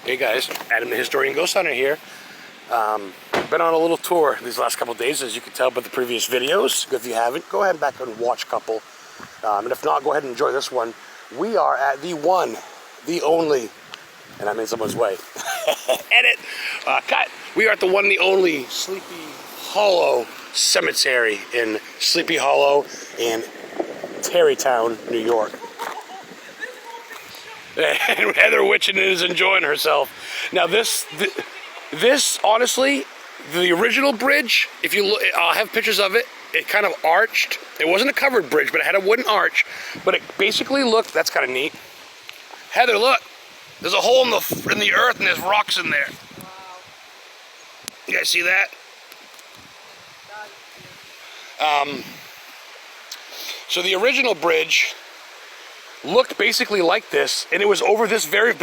Hey guys, Adam the Historian Ghost Hunter here. Been on a little tour these last couple of days, as you can tell by the previous videos. If you haven't, go ahead and back and watch a couple. And if not, go ahead and enjoy this one. We are at the one, the only, and I'm in someone's way. Edit! Cut! We are at the one, the only Sleepy Hollow Cemetery in Sleepy Hollow and Tarrytown, New York. And Heather Witchen is enjoying herself. Now this honestly, the original bridge, if you look, I'll have pictures of it. It kind of arched. It wasn't a covered bridge, but it had a wooden arch. But it basically looked, that's kind of neat. Heather, look. There's a hole in the earth and there's rocks in there. Wow. You guys see that? So the original bridge looked basically like this, and it was over this very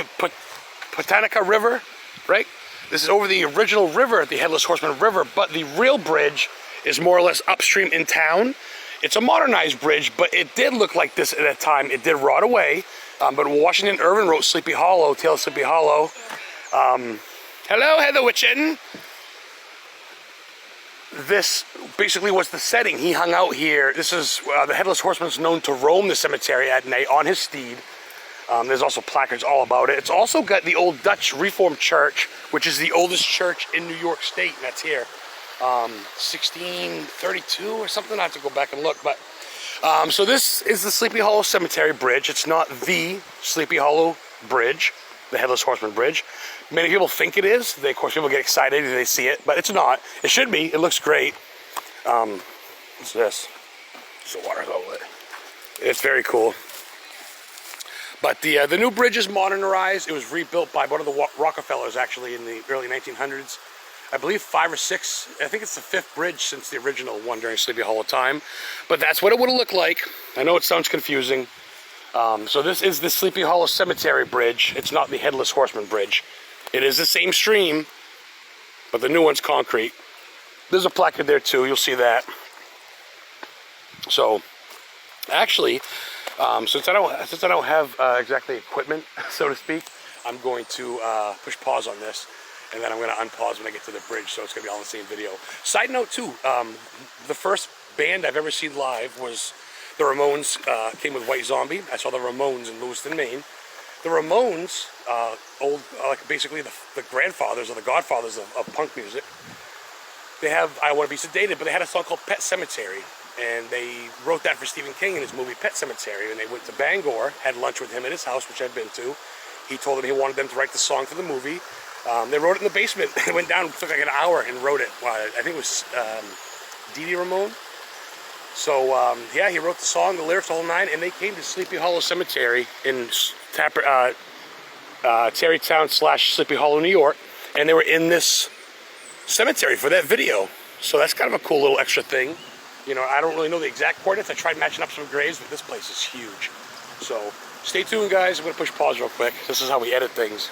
Potomac River, right? This is over the original river, the Headless Horseman River, but the real bridge is more or less upstream in town. It's a modernized bridge, but it did look like this at that time. It did rot away, but Washington Irving wrote Sleepy Hollow, Tale of Sleepy Hollow. Hello, Heather Witchen. This basically was the setting. He hung out here. This is the Headless Horseman is known to roam the cemetery at night on his steed. There's also placards all about it. It's also got the old Dutch Reformed Church, which is the oldest church in New York State, and that's here. 1632 or something. I have to go back and look. But so this is the Sleepy Hollow Cemetery Bridge. It's not the Sleepy Hollow Bridge, the Headless Horseman Bridge. Many people think it is. Of course, people get excited if they see it, but it's not. It should be. It looks great. What's this? It's the water outlet. It's very cool. But the new bridge is modernized. It was rebuilt by one of the Rockefellers, actually, in the early 1900s. I believe 5 or 6. I think it's the 5th bridge since the original one during Sleepy Hollow time. But that's what it would have looked like. I know it sounds confusing. So this is the Sleepy Hollow Cemetery Bridge. It's not the Headless Horseman Bridge. It is the same stream, but the new one's concrete. There's a placard there too, you'll see that. So, actually, since I don't have exactly equipment, so to speak, I'm going to push pause on this, and then I'm going to unpause when I get to the bridge, so it's going to be all in the same video. Side note too, the first band I've ever seen live was the Ramones. Came with White Zombie. I saw the Ramones in Lewiston, Maine. The Ramones, like basically the grandfathers or the godfathers of punk music, they have I Want to Be Sedated, but they had a song called Pet Cemetery, and they wrote that for Stephen King in his movie Pet Cemetery, and they went to Bangor, had lunch with him at his house, which I've been to. He told them he wanted them to write the song for the movie. They wrote it in the basement. They went down, took like an hour and wrote it. I think it was Dee Dee Ramone. So, yeah, he wrote the song, the lyrics, all 9, and they came to Sleepy Hollow Cemetery in Tarrytown / Sleepy Hollow, New York, and they were in this cemetery for that video. So that's kind of a cool little extra thing. You know, I don't really know the exact coordinates. I tried matching up some graves, but this place is huge. So, stay tuned, guys. I'm going to push pause real quick. This is how we edit things.